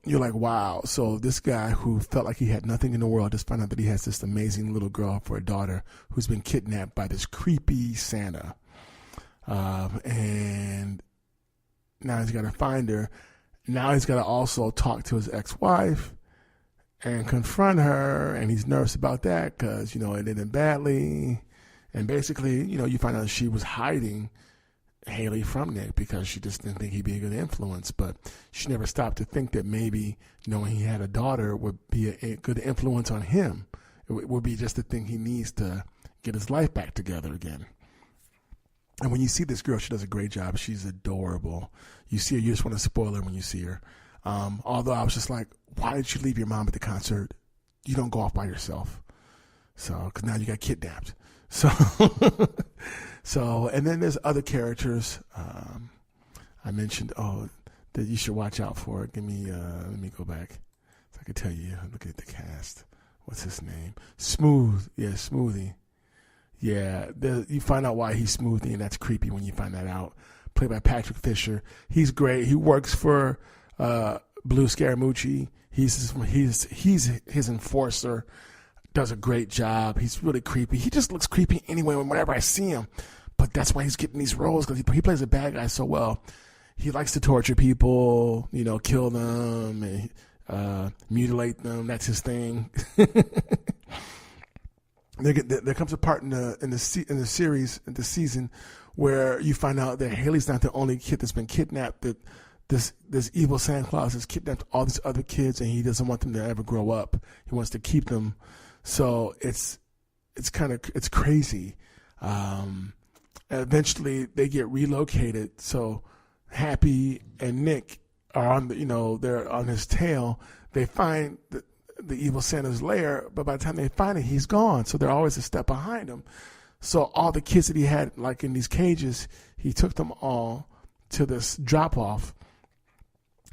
you're like, wow. So this guy who felt like he had nothing in the world just found out that he has this amazing little girl for a daughter who's been kidnapped by this creepy Santa. And now he's got to find her. Now he's got to also talk to his ex-wife and confront her. And he's nervous about that because, it ended badly. And basically, you find out she was hiding Haley from Nick because she just didn't think he'd be a good influence. But she never stopped to think that maybe knowing he had a daughter would be a good influence on him. It would be just the thing he needs to get his life back together again. And when you see this girl, she does a great job. She's adorable. You see her, you just want to spoil her when you see her. Although I was just like, why did you leave your mom at the concert? You don't go off by yourself. So, because now you got kidnapped. So, and then there's other characters. I mentioned, that you should watch out for. Let me go back so I can tell you. Look at the cast. What's his name? Smooth. Yeah, Smoothie. Yeah, you find out why he's Smoothie, and that's creepy when you find that out. Played by Patrick Fisher. He's great. He works for Blue Scaramucci. He's his enforcer. Does a great job. He's really creepy. He just looks creepy anyway whenever I see him. But that's why he's getting these roles, because he plays a bad guy so well. He likes to torture people, kill them, and, mutilate them. That's his thing. There comes a part in the series, in the season, where you find out that Haley's not the only kid that's been kidnapped. That this evil Santa Claus has kidnapped all these other kids, and he doesn't want them to ever grow up. He wants to keep them. So it's crazy. Eventually they get relocated. So Happy and Nick are on they're on his tail. They find the evil Santa's lair, but by the time they find it, he's gone. So they're always a step behind him. So all the kids that he had, like in these cages, he took them all to this drop off.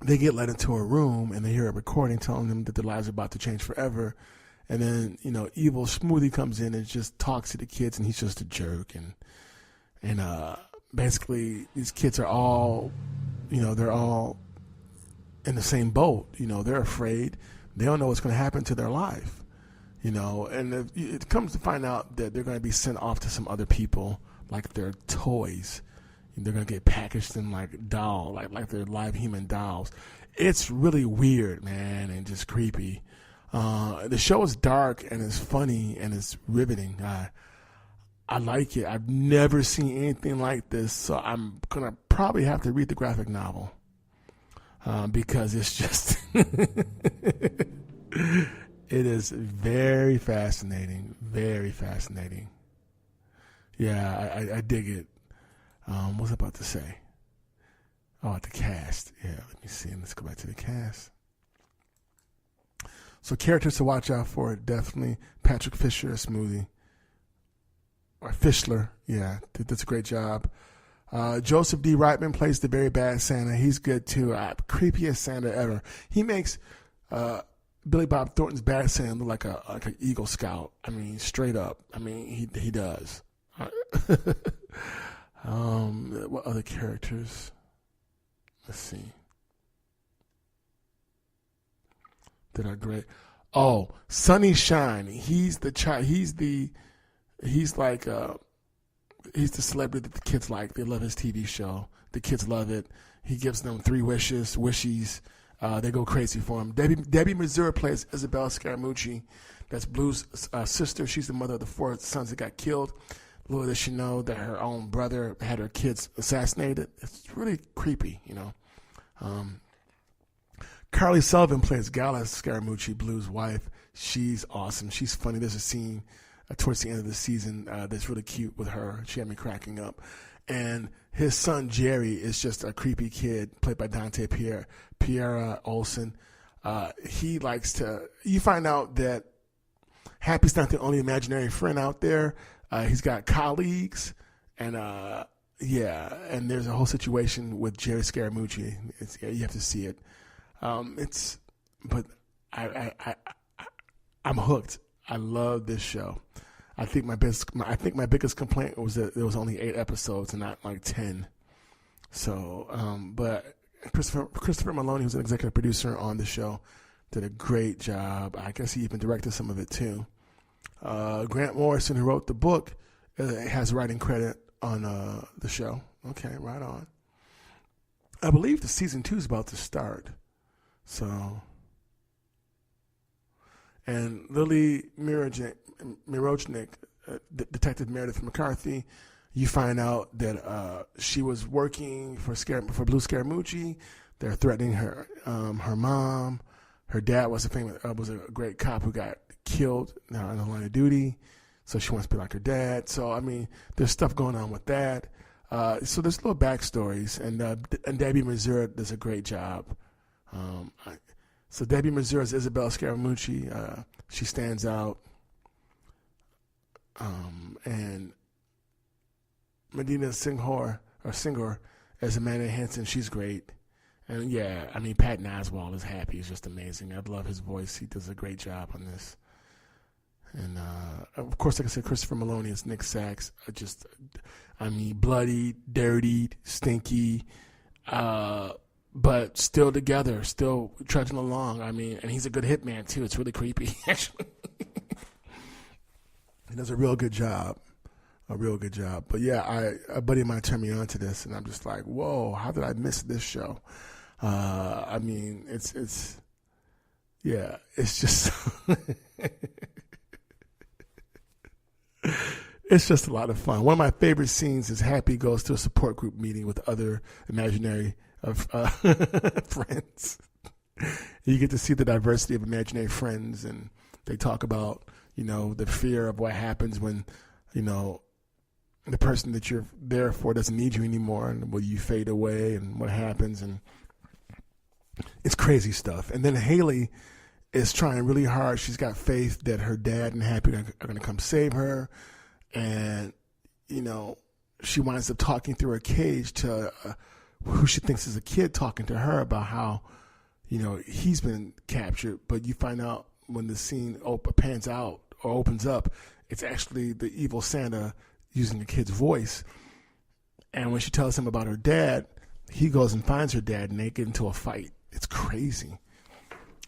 They get led into a room and they hear a recording telling them that their lives are about to change forever. And then, evil Smoothie comes in and just talks to the kids, and he's just a jerk. And basically these kids are all, they're all in the same boat. They're afraid. They don't know what's going to happen to their life, and it comes to find out that they're going to be sent off to some other people like their toys. They're going to get packaged in like they're live human dolls. It's really weird, man, and just creepy. The show is dark and it's funny and it's riveting. I like it. I've never seen anything like this, so I'm going to probably have to read the graphic novel. Because it's just, it is very fascinating, very fascinating. Yeah, I dig it. What was I about to say? Oh, the cast. Yeah, let me see. Let's go back to the cast. So characters to watch out for, definitely Patrick Fisher as Smoothie. Or Fischler. Yeah, that's a great job. Joseph D. Reitman plays the very bad Santa. He's good too. Creepiest Santa ever. He makes Billy Bob Thornton's bad Santa look like an Eagle Scout. I mean, straight up. I mean, he does. What other characters? Let's see. That are great. Oh, Sunny Shine. He's the child. He's the celebrity that the kids like. They love his TV show. The kids love it. He gives them 3 wishies. They go crazy for him. Debbie Mazur plays Isabel Scaramucci. That's Blue's sister. She's the mother of the 4 sons that got killed. Little does she know that her own brother had her kids assassinated. It's really creepy, Carly Sullivan plays Gala Scaramucci, Blue's wife. She's awesome. She's funny. There's a scene towards the end of the season that's really cute with her. She had me cracking up. And his son Jerry is just a creepy kid played by Dante Piera Olsen. He likes to, you find out that Happy's not the only imaginary friend out there. He's got colleagues, and and there's a whole situation with Jerry Scaramucci. You have to see it. But I'm hooked. I love this show. I think my biggest complaint was that there was only 8 episodes and not like 10. So, but Christopher Maloney, who's an executive producer on the show, did a great job. I guess he even directed some of it too. Grant Morrison, who wrote the book, has writing credit on the show. Okay, right on. I believe the season 2 is about to start. So, and Lily Mirochnik, Detective Meredith McCarthy, you find out that she was working for Blue Scaramucci. They're threatening her mom. Her dad was a great cop who got killed in the line of duty. So she wants to be like her dad. So, I mean, there's stuff going on with that. So there's little backstories. And Debbie Mazur does a great job. So Debbie Mazur is Isabel Scaramucci. She stands out. And Medina Singhor as Amanda Hansen, she's great. And yeah, I mean, Patton Oswalt is happy. He's just amazing. I love his voice. He does a great job on this. And of course, like I said, Christopher Maloney is Nick Sachs. Bloody, dirty, stinky, but still together, still trudging along. I mean, and he's a good hitman too. It's really creepy, actually. He does a real good job. But yeah, a buddy of mine turned me on to this, and I'm just like, whoa, how did I miss this show? I mean, it's just it's just a lot of fun. One of my favorite scenes is Happy goes to a support group meeting with other imaginary friends. You get to see the diversity of imaginary friends, and they talk about, the fear of what happens when, the person that you're there for doesn't need you anymore, and will you fade away, and what happens, and it's crazy stuff. And then Haley is trying really hard. She's got faith that her dad and Happy are going to come save her, and she winds up talking through her cage to who she thinks is a kid, talking to her about how he's been captured. But you find out when the scene pans out or opens up, it's actually the evil Santa using the kid's voice. And when she tells him about her dad, he goes and finds her dad, and they get into a fight. It's crazy.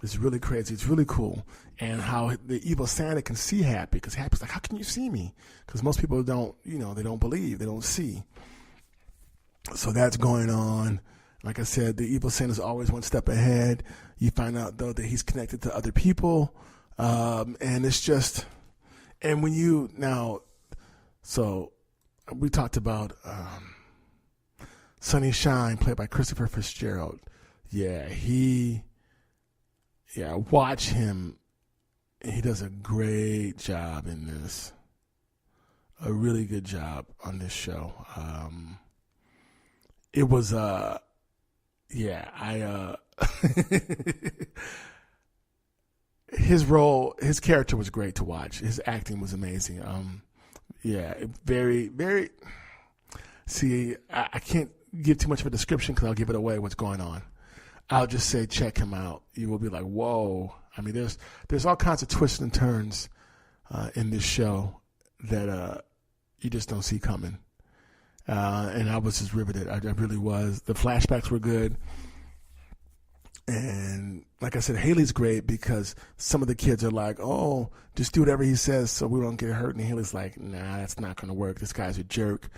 It's really crazy. It's really cool. And how the evil Santa can see Happy, because Happy's like, how can you see me? Because most people don't, they don't believe, they don't see. So that's going on. Like I said, the evil Santa's always one step ahead. You find out, though, that he's connected to other people. And it's just, and when so we talked about Sonny Shine, played by Christopher Fitzgerald. Watch him. He does a great job in this. A really good job on this show. It was, his character was great to watch. His acting was amazing. Very, very, I can't give too much of a description because I'll give it away what's going on. I'll just say check him out. You will be like, whoa. I mean, there's all kinds of twists and turns in this show that you just don't see coming. And I was just riveted. I really was. The flashbacks were good. And like I said, Haley's great because some of the kids are like, oh, just do whatever he says so we don't get hurt. And Haley's like, nah, that's not going to work. This guy's a jerk.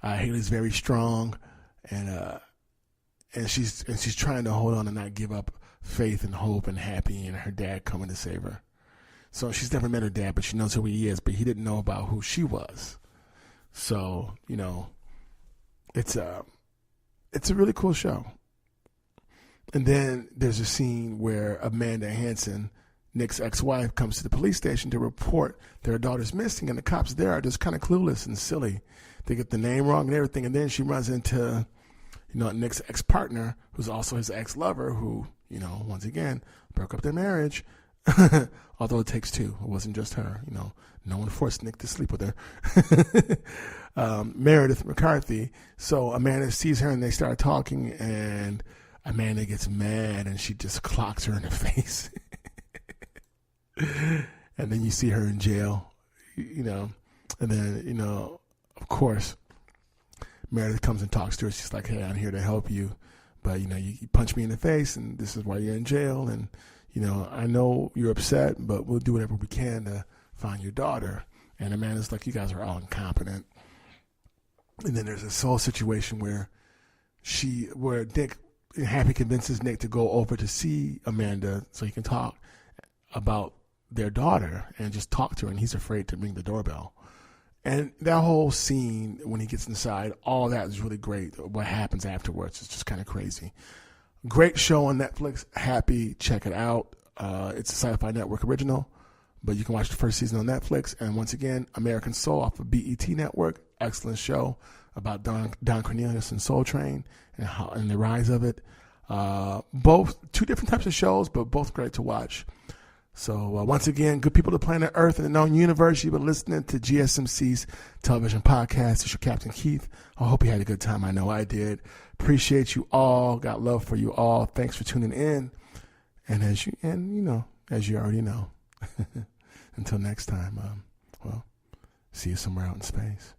Haley's very strong. And she's trying to hold on and not give up faith and hope and Happy and her dad coming to save her. So she's never met her dad, but she knows who he is, but he didn't know about who she was. So, it's a really cool show. And then there's a scene where Amanda Hansen, Nick's ex-wife, comes to the police station to report their daughter's missing, and the cops there are just kind of clueless and silly. They get the name wrong and everything, and then she runs into Nick's ex-partner, who's also his ex-lover, who, once again, broke up their marriage. Although it takes two. It wasn't just her. No one forced Nick to sleep with her. Meredith McCarthy. So Amanda sees her, and they start talking, and Amanda gets mad, and she just clocks her in the face. And then you see her in jail, and then, of course, Meredith comes and talks to her. She's like, hey, I'm here to help you. But, you punched me in the face, and this is why you're in jail. And, I know you're upset, but we'll do whatever we can to find your daughter. And Amanda's like, you guys are all incompetent. And then there's this whole situation where Happy convinces Nick to go over to see Amanda so he can talk about their daughter and just talk to her. And he's afraid to ring the doorbell. And that whole scene, when he gets inside, all that is really great. What happens afterwards is just kind of crazy. Great show on Netflix. Happy, check it out. It's a SyFy Network original, but you can watch the first season on Netflix. And once again, American Soul off of BET Network. Excellent show about Don Cornelius and Soul Train and the rise of it. Both two different types of shows, but both great to watch. So once again, good people of planet Earth and the known universe, you've been listening to GSMC's television podcast. It's your Captain Keith. I hope you had a good time. I know I did. Appreciate you all. Got love for you all. Thanks for tuning in. And as you already know, until next time, see you somewhere out in space.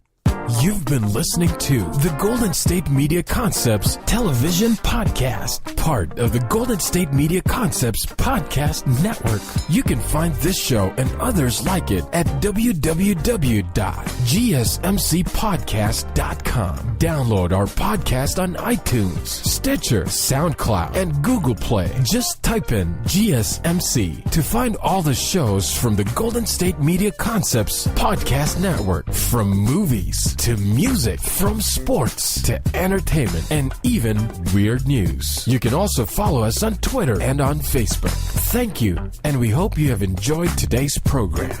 You've been listening to the Golden State Media Concepts television podcast, part of the Golden State Media Concepts podcast network. You can find this show and others like it at www.gsmcpodcast.com. Download our podcast on iTunes, Stitcher, SoundCloud, and Google Play. Just type in GSMC to find all the shows from the Golden State Media Concepts podcast network, from movies to music, from sports to entertainment, and even weird news. You can also follow us on Twitter and on Facebook. Thank you, and we hope you have enjoyed today's program.